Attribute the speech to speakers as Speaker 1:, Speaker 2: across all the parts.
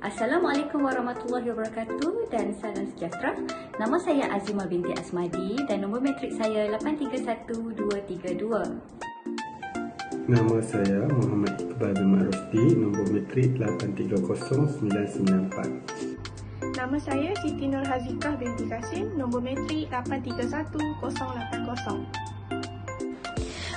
Speaker 1: Assalamualaikum warahmatullahi wabarakatuh dan salam sejahtera. Nama saya Azimah binti Asmadi dan nombor matrik saya 831232.
Speaker 2: Nama saya Muhammad Iqbal bin Mak Rosdi, nombor matrik 830994.
Speaker 3: Nama saya Siti Nur Hazikah binti Kasim, nombor matrik 831080.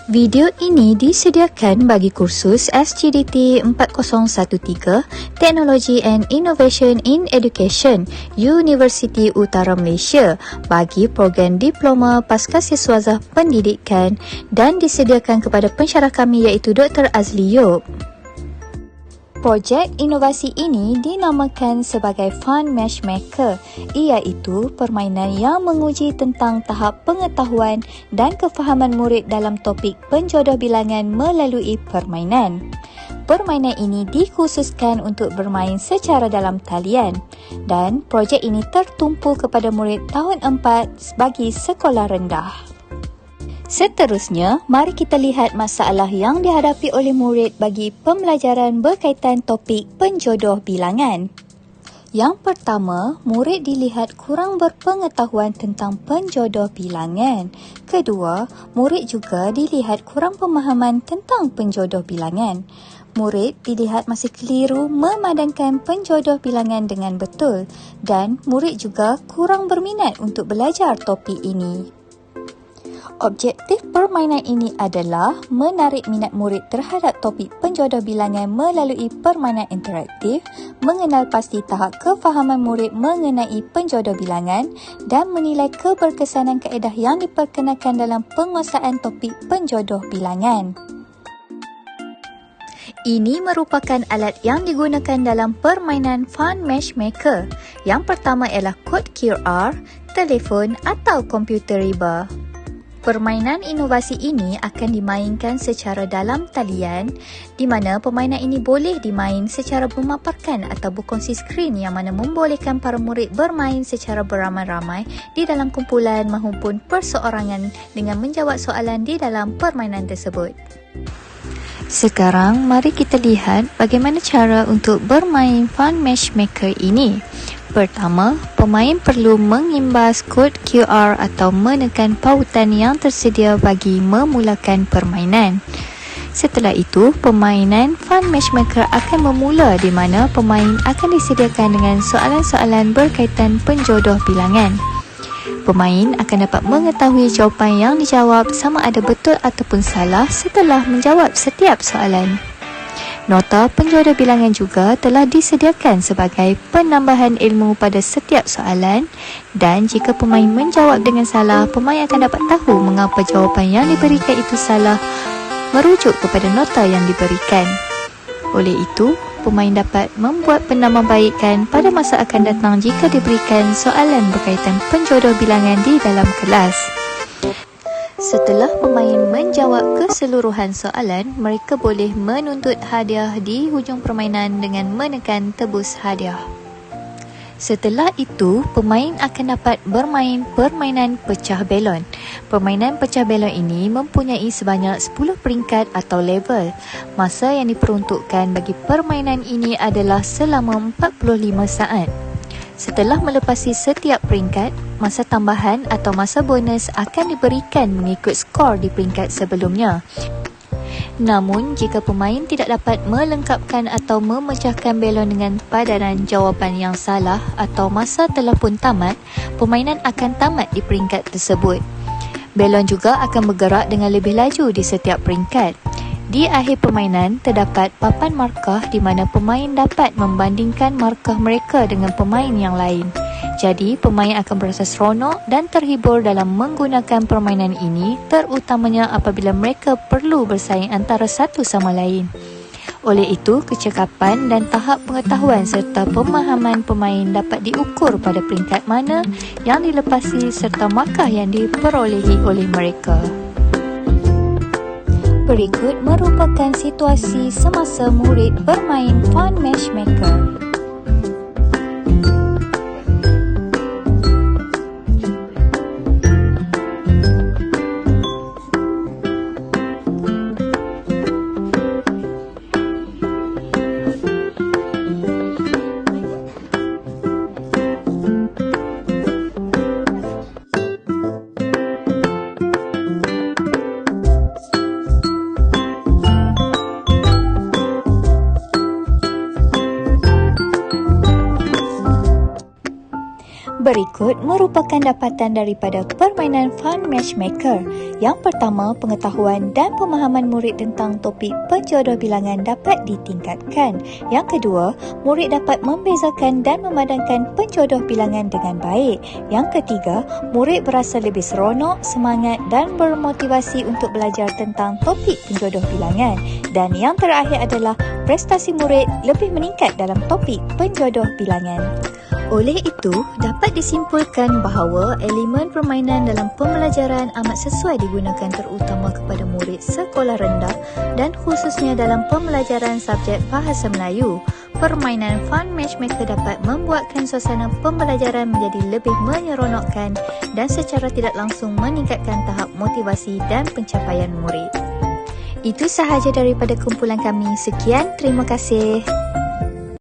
Speaker 4: Video ini disediakan bagi kursus SGDT 4013 Technology and Innovation in Education Universiti Utara Malaysia bagi program Diploma Paskasiswazah Pendidikan dan disediakan kepada pensyarah kami iaitu Dr. Azli Yop. Projek inovasi ini dinamakan sebagai Fun Matchmaker, iaitu permainan yang menguji tentang tahap pengetahuan dan kefahaman murid dalam topik penjodoh bilangan melalui permainan. Permainan ini dikhususkan untuk bermain secara dalam talian dan projek ini tertumpu kepada murid tahun 4 bagi sekolah rendah. Seterusnya, mari kita lihat masalah yang dihadapi oleh murid bagi pembelajaran berkaitan topik penjodoh bilangan. Yang pertama, murid dilihat kurang berpengetahuan tentang penjodoh bilangan. Kedua, murid juga dilihat kurang pemahaman tentang penjodoh bilangan. Murid dilihat masih keliru memadangkan penjodoh bilangan dengan betul dan murid juga kurang berminat untuk belajar topik ini. Objektif permainan ini adalah menarik minat murid terhadap topik penjodoh bilangan melalui permainan interaktif, mengenal pasti tahap kefahaman murid mengenai penjodoh bilangan dan menilai keberkesanan kaedah yang diperkenalkan dalam penguasaan topik penjodoh bilangan. Ini merupakan alat yang digunakan dalam permainan Fun Matchmaker. Yang pertama ialah kod QR, telefon atau komputer riba. Permainan inovasi ini akan dimainkan secara dalam talian di mana permainan ini boleh dimain secara memaparkan atau berkongsi skrin yang mana membolehkan para murid bermain secara beramai-ramai di dalam kumpulan maupun perseorangan dengan menjawab soalan di dalam permainan tersebut. Sekarang mari kita lihat bagaimana cara untuk bermain Fun Matchmaker ini. Pertama, pemain perlu mengimbas kod QR atau menekan pautan yang tersedia bagi memulakan permainan. Setelah itu, permainan Fun Matchmaker akan bermula di mana pemain akan disediakan dengan soalan-soalan berkaitan penjodoh bilangan. Pemain akan dapat mengetahui jawapan yang dijawab sama ada betul ataupun salah setelah menjawab setiap soalan. Nota penjodoh bilangan juga telah disediakan sebagai penambahan ilmu pada setiap soalan dan jika pemain menjawab dengan salah, pemain akan dapat tahu mengapa jawapan yang diberikan itu salah merujuk kepada nota yang diberikan. Oleh itu, pemain dapat membuat penambahbaikan pada masa akan datang jika diberikan soalan berkaitan penjodoh bilangan di dalam kelas. Setelah pemain menjawab keseluruhan soalan, mereka boleh menuntut hadiah di hujung permainan dengan menekan tebus hadiah. Setelah itu, pemain akan dapat bermain permainan pecah belon. Permainan pecah belon ini mempunyai sebanyak 10 peringkat atau level. Masa yang diperuntukkan bagi permainan ini adalah selama 45 saat. Setelah melepasi setiap peringkat, masa tambahan atau masa bonus akan diberikan mengikut skor di peringkat sebelumnya. Namun, jika pemain tidak dapat melengkapkan atau memecahkan belon dengan padanan jawapan yang salah atau masa telah pun tamat, permainan akan tamat di peringkat tersebut. Belon juga akan bergerak dengan lebih laju di setiap peringkat. Di akhir permainan, terdapat papan markah di mana pemain dapat membandingkan markah mereka dengan pemain yang lain. Jadi, pemain akan berasa seronok dan terhibur dalam menggunakan permainan ini, terutamanya apabila mereka perlu bersaing antara satu sama lain. Oleh itu, kecekapan dan tahap pengetahuan serta pemahaman pemain dapat diukur pada peringkat mana yang dilepasi serta markah yang diperolehi oleh mereka. Berikut merupakan situasi semasa murid bermain Fun Matchmaker. Berikut merupakan dapatan daripada permainan Fun Matchmaker. Yang pertama, pengetahuan dan pemahaman murid tentang topik penjodoh bilangan dapat ditingkatkan. Yang kedua, murid dapat membezakan dan memadamkan penjodoh bilangan dengan baik. Yang ketiga, murid berasa lebih seronok, semangat dan bermotivasi untuk belajar tentang topik penjodoh bilangan. Dan yang terakhir adalah prestasi murid lebih meningkat dalam topik penjodoh bilangan. Oleh itu, dapat disimpulkan bahawa elemen permainan dalam pembelajaran amat sesuai digunakan terutama kepada murid sekolah rendah dan khususnya dalam pembelajaran subjek Bahasa Melayu. Permainan Fun Matchmaker dapat membuatkan suasana pembelajaran menjadi lebih menyeronokkan dan secara tidak langsung meningkatkan tahap motivasi dan pencapaian murid. Itu sahaja daripada kumpulan kami. Sekian, terima kasih.